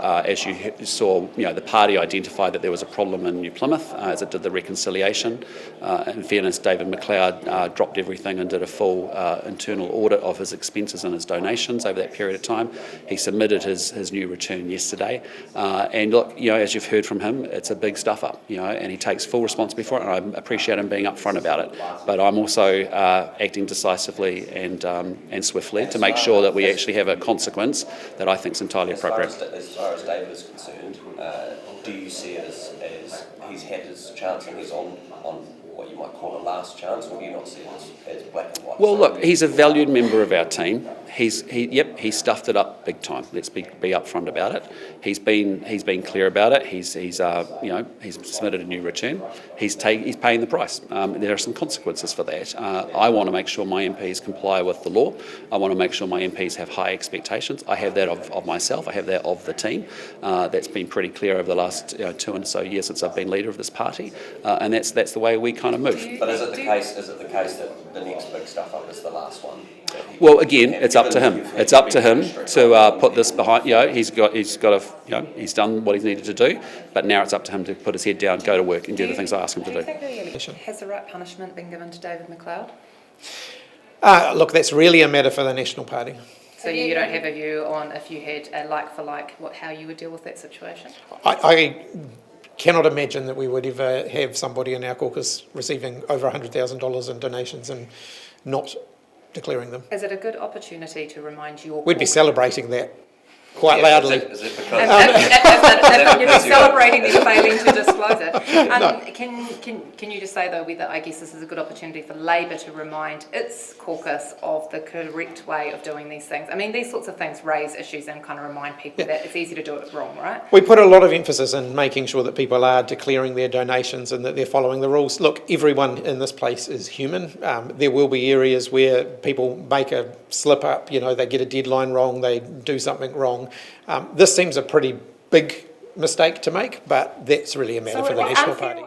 as you saw, the party identified that there was a problem in New Plymouth as it did the reconciliation. In fairness, David MacLeod dropped everything and did a full internal audit of his expenses and his donations over that period of time. He submitted his new return yesterday. And look, as you've heard from him, it's a big stuff up, and he takes full responsibility for it, and I appreciate him being upfront about it. But I'm also acting decisively and swiftly to make sure that we actually have a consequence that I think is entirely appropriate. As far as David is concerned, do you see it as he's had his chance and he's on what you might call a last chance, or do you not see it as black and white? Well, look, he's a valued member of our team. He stuffed it up big time. Let's be upfront about it. He's been clear about it. He's submitted a new return. He's paying the price. There are some consequences for that. I want to make sure my MPs comply with the law. I want to make sure my MPs have high expectations. I have that of myself. I have that of the team. That's been pretty clear over the last 2 and so years since I've been leader of this party, and that's the way we kind of move. But is it the case that the next big stuff up is the last one? Well, again, it's up to him. It's up to him to put this behind. He's done what he's needed to do, but now it's up to him to put his head down, go to work, and do the things I ask him to do. Has the right punishment been given to David MacLeod? Look, that's really a matter for the National Party. So you don't have a view on, if you had a like for like, how you would deal with that situation? I cannot imagine that we would ever have somebody in our caucus receiving over $100,000 in donations and not declaring them. Is it a good opportunity to remind your We'd be celebrating that quite loudly. Is it because if you're celebrating them failing to disclose it. No. Can you just say, though, whether I guess this is a good opportunity for Labour to remind its caucus of the correct way of doing these things? I mean, these sorts of things raise issues and kind of remind people that it's easy to do it wrong, right? We put a lot of emphasis in making sure that people are declaring their donations and that they're following the rules. Look, everyone in this place is human. There will be areas where people make a slip up, they get a deadline wrong, they do something wrong. This seems a pretty big mistake to make, but that's really a matter for the National Party.